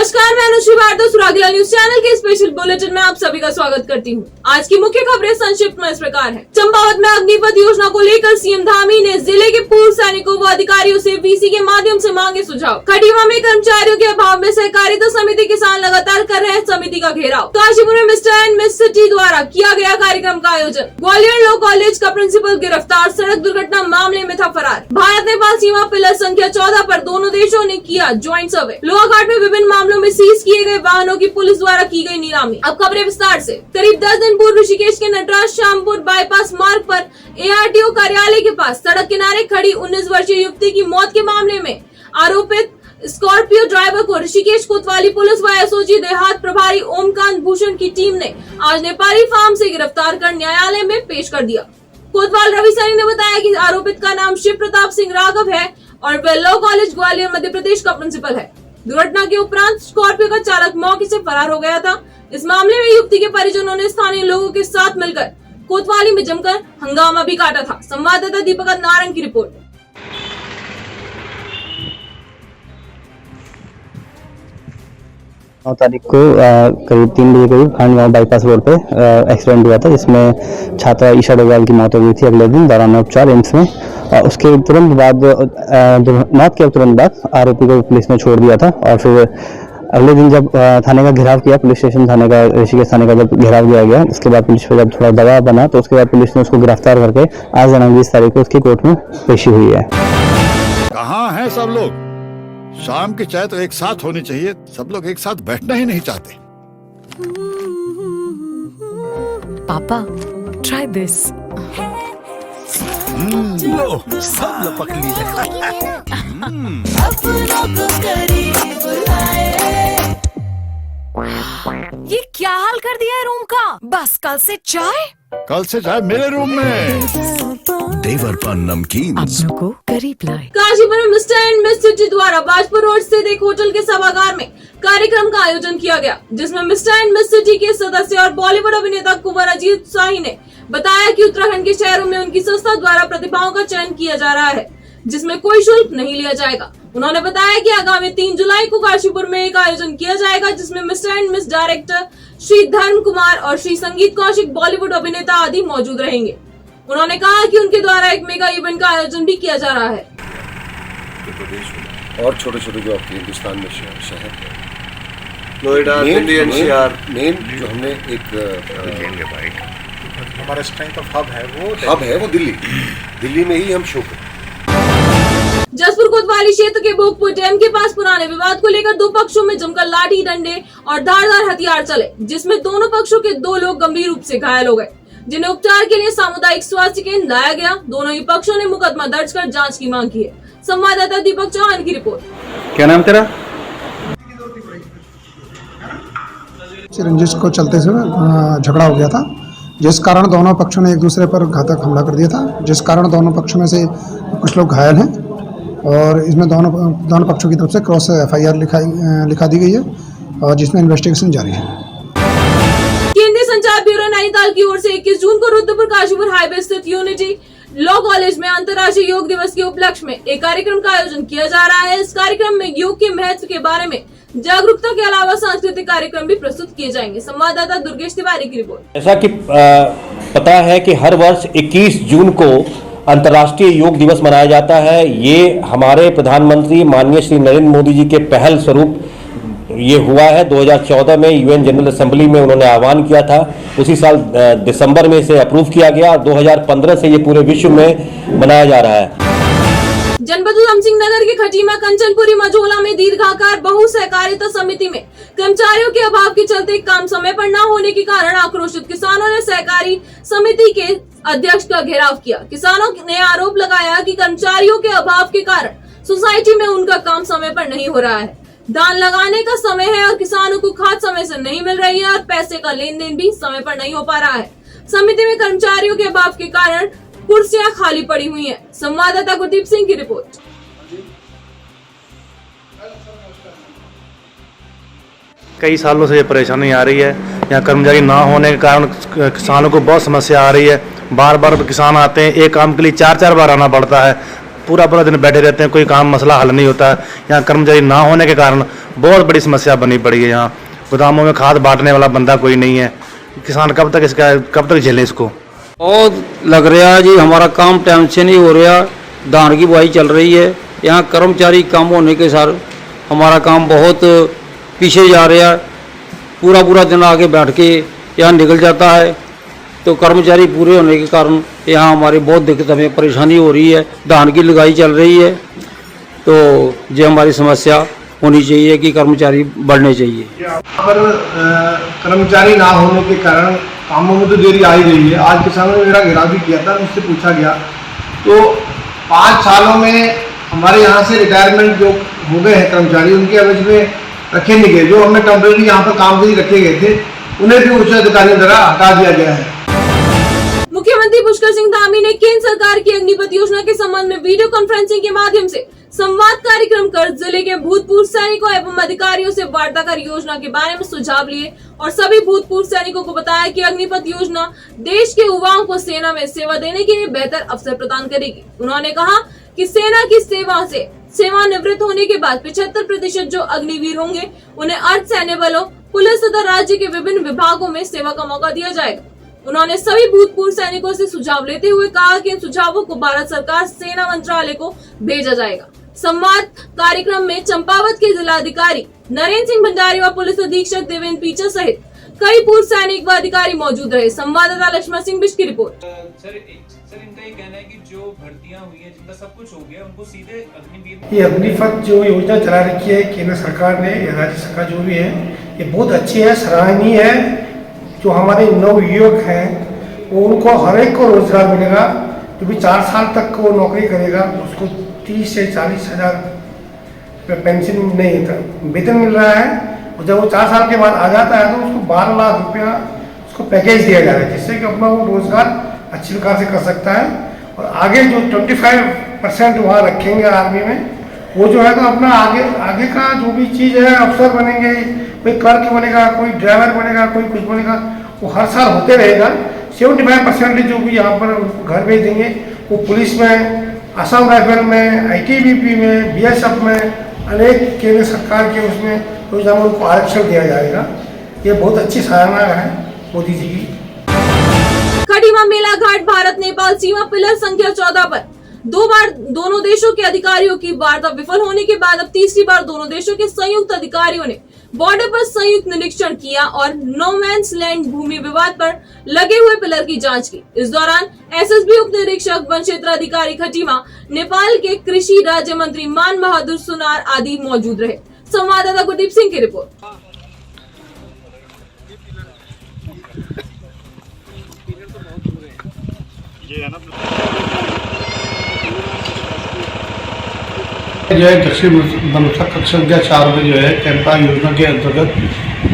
नमस्कार, मैं Anushree Bhardwaj सुरागला news channel के स्पेशल बुलेटिन में आप सभी का स्वागत करती हूँ। आज की मुख्य खबरें संक्षिप्त में इस प्रकार है। चंपावत में अग्निपथ योजना को लेकर सीएम धामी ने जिले के पूर्व सैनिकों व अधिकारियों से वीसी के माध्यम से मांगे सुझाव। खटीमा में कर्मचारियों के अभाव में सहकारिता समिति किसान लगातार कर रहे हैं समिति का घेराव। काशीपुर में मिस्टर एंड मिस सिटी द्वारा किया गया कार्यक्रम का आयोजन। ग्वालियर लॉ कॉलेज का प्रिंसिपल गिरफ्तार, सड़क दुर्घटना मामले में था फरार। भारत नेपाल सीमा पिलर संख्या 14 पर दोनों देशों ने किया ज्वाइंट सर्वे। लोहाघाट में विभिन्न मामलों में सीज किए गए वाहनों की पुलिस द्वारा की गई नीलामी। अब खबरें विस्तार से। करीब 10 दिन पूर्व ऋषिकेश के नटराज श्यामपुर बाईपास मार्ग पर ARTO कार्यालय के पास सड़क किनारे खड़ी 19 वर्षीय युवती की मौत के मामले में आरोपित स्कॉर्पियो ड्राइवर को ऋषिकेश कोतवाली पुलिस व SOG देहात प्रभारी ओमकांत भूषण की टीम ने आज नेपाली फार्म से गिरफ्तार कर न्यायालय में पेश कर दिया। कोतवाल रवि सैनी ने बताया कि आरोपित का नाम शिव प्रताप सिंह राघव है और वह लॉ कॉलेज ग्वालियर मध्य प्रदेश का प्रिंसिपल है। दुर्घटना के उपरांत स्कॉर्पियो का चालक मौके से फरार हो गया था। इस मामले में युवती के परिजनों ने स्थानीय लोगों के साथ मिलकर कोतवाली में जमकर हंगामा भी काटा था। संवाददाता दीपक नारंग की रिपोर्ट। 9 तारीख को करीब 3 बजे करीब खानगांव बाईपास रोड पे एक्सीडेंट हुआ था, जिसमें छात्रा ईशा डोभाल की मौत हो गई थी अगले दिन दौरान उपचार एम्स में। उसके तुरंत बाद मौत के तुरंत बाद आरोपी को पुलिस ने छोड़ दिया था और फिर अगले दिन जब थाने का घेराव किया, पुलिस स्टेशन थाने का, ऋषिकेश थाने का जब घेराव किया गया, उसके बाद पुलिस पर जब थोड़ा दबाव बना तो उसके बाद पुलिस ने उसको गिरफ्तार करके आज दिनांक 20 तारीख को उसकी कोर्ट में पेशी हुई है। कहाँ हैं सब लोग? शाम की चाय तो एक साथ होनी चाहिए, सब लोग एक साथ बैठना ही नहीं चाहते। पापा, try this. लो, सब लपक ली। ये क्या हाल कर दिया है रूम का? बस कल से चाय? कल से चाय मेरे रूम में। देवरपान नमकीन अपनों को करीब लाए। काशीपुर में मिस्टर एंड मिस सिटी द्वारा बाजपुर रोड स्थित एक होटल के सभागार में कार्यक्रम का आयोजन किया गया, जिसमें मिस्टर एंड मिस सिटी के सदस्य और बॉलीवुड अभिनेता कुंवर अजीत शाही ने बताया कि उत्तराखंड के शहरों में उनकी संस्था द्वारा प्रतिभाओं का चयन किया जा रहा है, जिसमें कोई शुल्क नहीं लिया जाएगा। उन्होंने बताया कि आगामी 3 जुलाई को काशीपुर में एक आयोजन किया जाएगा, जिसमें mister and miss director Shri धर्म कुमार और श्री संगीत कौशिक बॉलीवुड अभिनेता आदि मौजूद रहेंगे। उन्होंने कहा कि उनके द्वारा एक मेगा इवेंट का आयोजन भी किया जा रहा है। और छोटे छोटे जो आपके हिंदुस्तान में शहर है, नोएडा, दिल्ली NCR मेन जो हमने एक हमारा स्ट्रेंथ ऑफ हब है वो दिल्ली में ही हम शो करते हैं। जसपुर कोतवाली क्षेत्र के भोगपुर डैम के पास पुराने विवाद को लेकर दो पक्षों में जमकर लाठी डंडे और धारदार हथियार चले, जिसमें दोनों पक्षों के 2 लोग गंभीर रूप से घायल हो गए, जिन्हें उपचार के लिए सामुदायिक स्वास्थ्य केंद्र लाया गया। दोनों ही पक्षों ने मुकदमा दर्ज कर जांच की मांग की है। संवाददाता दीपक चौहान की रिपोर्ट। क्या नाम तेरा? रंजिश को चलते से झगड़ा हो गया था, जिस कारण दोनों पक्षों ने एक दूसरे पर घातक हमला कर दिया था, जिस कारण दोनों पक्षों में से कुछ लोग घायल हैं और इसमें दोनों पक्षों की तरफ से क्रॉस FIR लिखा दी गई है और जिसमें इन्वेस्टिगेशन जारी है। केंद्रीय संचार ब्यूरो नैनीताल की ओर से 21 जून को रुद्रपुर काशीपुर हाईवे स्थित यूनिटी लॉ कॉलेज में अंतर्राष्ट्रीय योग दिवस के उपलक्ष्य में एक कार्यक्रम का आयोजन किया जा रहा है। इस कार्यक्रम में योग के महत्व के बारे में जागरूकता के अलावा सांस्कृतिक कार्यक्रम भी प्रस्तुत किए जाएंगे। संवाददाता दुर्गेश तिवारी की रिपोर्ट। जैसा कि पता है कि हर वर्ष 21 जून को अंतर्राष्ट्रीय योग दिवस मनाया जाता है। ये हमारे प्रधानमंत्री माननीय श्री नरेंद्र मोदी जी के पहल स्वरूप ये हुआ है। 2014 में UN जनरल असेंबली में उन्होंने आह्वान किया था, उसी साल दिसंबर में इसे अप्रूव किया गया और 2015 से ये पूरे विश्व में मनाया जा रहा है। जनपद उधम सिंह नगर के खटीमा कंचनपुरी मझोला में दीर्घाकार बहु सहकारिता समिति में कर्मचारियों के अभाव के चलते काम समय पर न होने के कारण आक्रोशित किसानों ने सहकारी समिति के अध्यक्ष का घेराव किया। किसानों ने आरोप लगाया कि कर्मचारियों के अभाव के कारण सोसाइटी में उनका काम समय पर नहीं हो रहा है। धान लगाने का समय है और किसानों को खाद समय से नहीं मिल रही है और पैसे का लेन देन भी समय पर नहीं हो पा रहा है। समिति में कर्मचारियों के अभाव के कारण कुर्सियां खाली पड़ी हुई हैं। संवाददाता गुरदीप सिंह की रिपोर्ट। कई सालों से ये परेशानी आ रही है। यहाँ कर्मचारी ना होने के कारण किसानों को बहुत समस्या आ रही है। बार बार किसान आते हैं, एक काम के लिए 4-4 बार आना पड़ता है। पूरा दिन बैठे रहते हैं, कोई काम मसला हल नहीं होता है। यहाँ कर्मचारी ना होने के कारण बहुत बड़ी समस्या बनी पड़ी है। यहाँ गोदामों में खाद बांटने वाला बंदा कोई नहीं है। किसान कब तक झेले इसको। बहुत लग रहा है जी, हमारा काम टाइम से नहीं हो रहा। धान की बुआई चल रही है, यहाँ कर्मचारी कम होने के साथ हमारा काम बहुत पीछे जा रहा है। पूरा दिन आके बैठ के यहाँ निकल जाता है, तो कर्मचारी पूरे होने के कारण यहाँ हमारी बहुत दिक्कत, हमें परेशानी हो रही है। धान की लगाई चल रही है, तो ये हमारी समस्या होनी चाहिए कि कर्मचारी बढ़ने चाहिए। यहाँ पर कर्मचारी ना होने के कारण कामों में तो देरी आ ही रही है। आज किसानों ने मेरा घेराव भी किया था, मुझसे पूछा गया तो 5 सालों में हमारे यहाँ से रिटायरमेंट जो हो गए हैं कर्मचारी, उनके एवज में रखे नहीं गए। जो हमने टेम्परेरी यहाँ पर काम के लिए रखे गए थे, उन्हें भी उच्च अधिकारियों द्वारा हटा दिया गया है। मुख्यमंत्री पुष्कर सिंह धामी ने केंद्र सरकार की अग्निपथ योजना के संबंध में वीडियो कॉन्फ्रेंसिंग के माध्यम से संवाद कार्यक्रम कर जिले के भूतपूर्व सैनिकों एवं अधिकारियों से वार्ता कर योजना के बारे में सुझाव लिए और सभी भूतपूर्व सैनिकों को बताया कि अग्निपथ योजना देश के युवाओं को सेना में सेवा देने के लिए बेहतर अवसर प्रदान करेगी। उन्होंने कहा कि सेना की सेवा से सेवानिवृत्त होने के बाद 75% जो अग्निवीर होंगे उन्हें अर्धसैन्य बलों, पुलिस तथा राज्य के विभिन्न विभागों में सेवा का मौका दिया जाएगा। उन्होंने सभी भूतपूर्व सैनिकों से सुझाव लेते हुए कहा कि इन सुझावों को भारत सरकार सेना मंत्रालय को भेजा जाएगा। संवाद कार्यक्रम में चंपावत के जिलाधिकारी नरेंद्र सिंह भंडारी व पुलिस अधीक्षक देवेंद्र पीछा सहित कई पूर्व सैनिक व अधिकारी मौजूद रहे। संवाददाता लक्ष्मण सिंह बिष्ट की रिपोर्ट। सर इनका ये कहना है कि जो भर्तियां हुई है, जिनका सब कुछ हो गया, उनको सीधे अग्निवीर। ये अग्निपथ जो योजना चला रखी है केंद्र सरकार ने या राज्य सरकार जो भी है, ये बहुत अच्छी है, सराहनीय है। जो हमारे नव युवक हैं वो उनको हर एक को रोजगार मिलेगा। जो भी 4 साल तक वो नौकरी करेगा उसको 30 से 40 हजार पेंशन नहीं था, वेतन मिल रहा है। और जब वो 4 साल के बाद आ जाता है तो उसको 12 लाख रुपया उसको पैकेज दिया जा रहा है, जिससे कि अपना वो रोजगार अच्छी प्रकार से कर सकता है। और आगे जो 25% वहाँ रखेंगे आर्मी में, वो जो है तो अपना आगे का जो भी चीज़ है, अफसर बनेंगे, कोई क्लर्क बनेगा, कोई ड्राइवर बनेगा, कोई कुछ बनेगा, वो हर साल होते रहेगा। 75% जो भी यहाँ पर घर भेज देंगे वो पुलिस में, असम राइफल में, ITBP में, BSF में, अनेक केंद्र सरकार के उसमें योजना में उनको आरक्षण दिया जाएगा। ये बहुत अच्छी सराहना है मोदी जी की। खटीमा मेला घाट भारत नेपाल सीमा पिलर संख्या 14 पर 2 बार दोनों देशों के अधिकारियों की वार्ता विफल होने के बाद अब तीसरी बार दोनों देशों के संयुक्त अधिकारियों ने बॉर्डर पर संयुक्त निरीक्षण किया और नो मैंस लैंड भूमि विवाद पर लगे हुए पिलर की जांच की। इस दौरान SSB उप निरीक्षक वन क्षेत्र अधिकारी खटीमा, नेपाल के कृषि राज्य मंत्री मान बहादुर सुनार आदि मौजूद रहे। संवाददाता गुरदीप सिंह की रिपोर्ट। जो है दक्षिण बनसा कक्षा 4 में जो है कैंपा योजना के अंतर्गत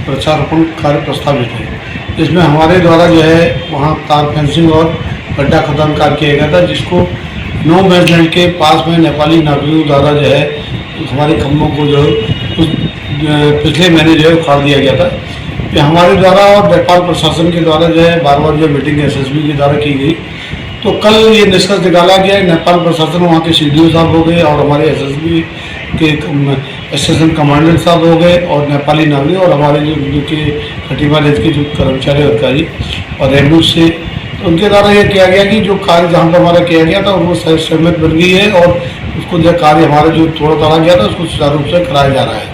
वृक्षारोपण कार्य प्रस्तावित है। इसमें हमारे द्वारा जो है वहाँ तार फेंसिंग और गड्ढा खदान कार्य किया गया था, जिसको नो मैंस लैंड के पास में नेपाली नागरिकों द्वारा जो है हमारे खम्भों को जो पिछले महीने जो है उखाड़ दिया गया था। ये हमारे द्वारा और नेपाल प्रशासन के द्वारा जो है बार जो मीटिंग SSB के द्वारा की गई, तो कल ये निष्कर्ष निकाला गया। नेपाल प्रशासन वहाँ के CDO साहब हो गए और हमारे SSB के स्टेशन कमांडेंट साहब हो गए और नेपाली नागरिक और हमारे जो के खटीमा रेंज के जो कर्मचारी अधिकारी और रेवन्यू से, तो उनके द्वारा ये किया गया कि जो कार्य जहाँ पर हमारा किया गया था वो सहमत बन गई है और उसको जो कार्य हमारा जो थोड़ा तोड़ा गया था उसको सुचारू रूप से कराया जा रहा है।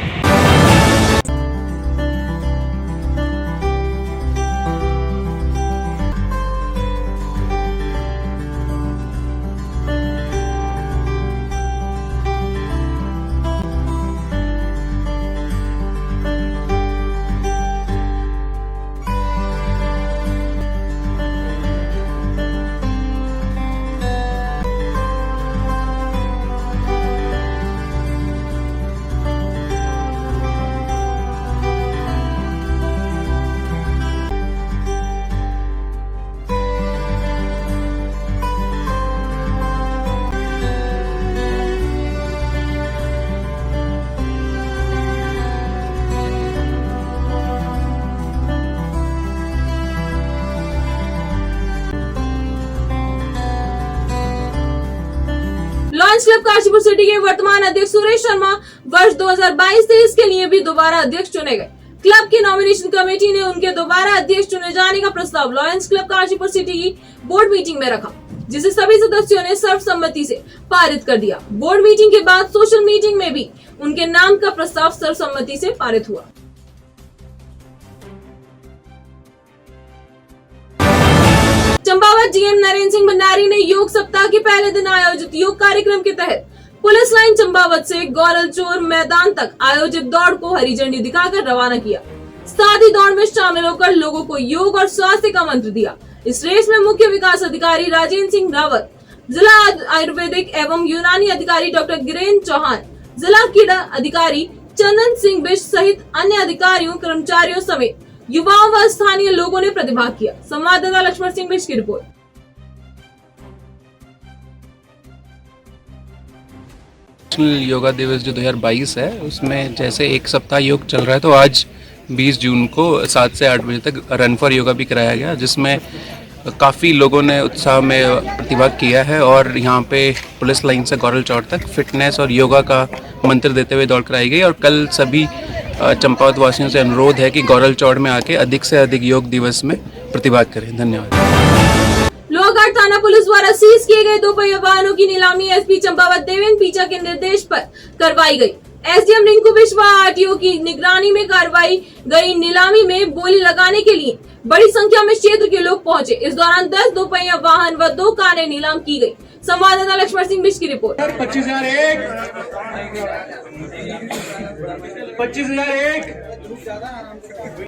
लायंस क्लब काशीपुर सिटी के वर्तमान अध्यक्ष सुरेश शर्मा वर्ष 2022-23 के लिए भी दोबारा अध्यक्ष चुने गए। क्लब की नॉमिनेशन कमेटी ने उनके दोबारा अध्यक्ष चुने जाने का प्रस्ताव लायंस क्लब काशीपुर सिटी की बोर्ड मीटिंग में रखा, जिसे सभी सदस्यों ने सर्वसम्मति से पारित कर दिया। बोर्ड मीटिंग के बाद सोशल मीटिंग में भी उनके नाम का प्रस्ताव सर्वसम्मति से पारित हुआ। चंपावत जीएम नरेंद्र सिंह भंडारी ने योग सप्ताह के पहले दिन आयोजित योग कार्यक्रम के तहत पुलिस लाइन चंपावत से गौरल चोर मैदान तक आयोजित दौड़ को हरी झंडी दिखाकर रवाना किया। साथ ही दौड़ में शामिल होकर लोगों को योग और स्वास्थ्य का मंत्र दिया। इस रेस में मुख्य विकास अधिकारी राजेंद्र सिंह रावत, जिला आयुर्वेदिक एवं यूनानी अधिकारी डॉक्टर गिरेन चौहान, जिला क्रीड़ा अधिकारी चंदन सिंह बिश सहित अन्य अधिकारियों, कर्मचारियों समेत युवाओं व स्थानीय लोगों ने प्रतिभाग किया। संवाददाता लक्ष्मण सिंह बिश की रिपोर्ट। नेशनल योगा दिवस जो 2022 है उसमें जैसे एक सप्ताह योग चल रहा है, तो आज 20 जून को 7 से 8 बजे तक रन फॉर योगा भी कराया गया, जिसमें काफ़ी लोगों ने उत्साह में प्रतिभाग किया है। और यहाँ पे पुलिस लाइन से गौरल चौर तक फिटनेस और योगा का मंत्र देते हुए दौड़ कराई गई। और कल सभी चंपावत वासियों से अनुरोध है कि गौरल चौड़ में आके अधिक से अधिक योग दिवस में प्रतिभाग करें। धन्यवाद। लोहाघाट थाना पुलिस द्वारा सीज किए गए 2 पहिया वाहनों की नीलामी एसपी चंपावत देवेंद्र पीचा के निर्देश पर करवाई गई। एसडीएम रिंकू बिश्वा आरटीओ की निगरानी में करवाई गई नीलामी में बोली लगाने के लिए बड़ी संख्या में क्षेत्र के लोग पहुंचे। इस दौरान 10 2 पहिया वाहन व 2 कारें नीलाम की गई। संवाददाता लक्ष्मण सिंह बिश की रिपोर्ट। 25,001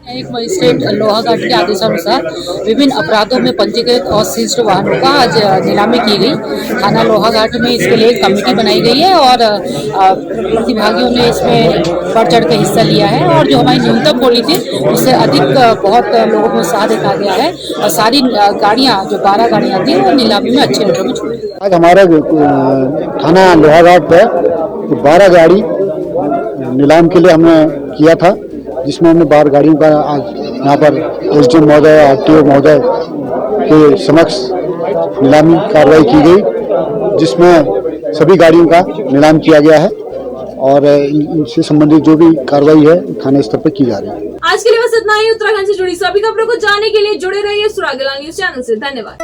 एक मजिस्ट्रेट लोहाघाट के आदेशानुसार विभिन्न अपराधों में पंजीकृत और सीज्ड वाहनों का आज नीलामी की गई। थाना लोहाघाट में इसके लिए एक कमेटी बनाई गई है और प्रतिभागियों ने इसमें बढ़ चढ़ के हिस्सा लिया है। और जो हमारी न्यूनतम बोली थी उससे अधिक बहुत लोगों को उत्साह देखा गया है और सारी गाड़ियाँ जो 12 गाड़ियाँ थी वो नीलामी में अच्छे रेटों में छूटी। आज हमारे थाना लोहाघाट पर 12 गाड़ी नीलाम के लिए हमने किया था, जिसमें हमने 12 गाड़ियों का आज यहाँ पर एसडीएम महोदय, आरटीओ महोदय के समक्ष नीलामी कार्रवाई की गई, जिसमें सभी गाड़ियों का नीलाम किया गया है और इनसे संबंधित जो भी कार्रवाई है थाने स्तर पर की जा रही है। आज के लिए बस इतना ही। उत्तराखंड से जुड़ी सभी खबरों को जानने के लिए जुड़े रहिए सुरागला न्यूज चैनल से। धन्यवाद।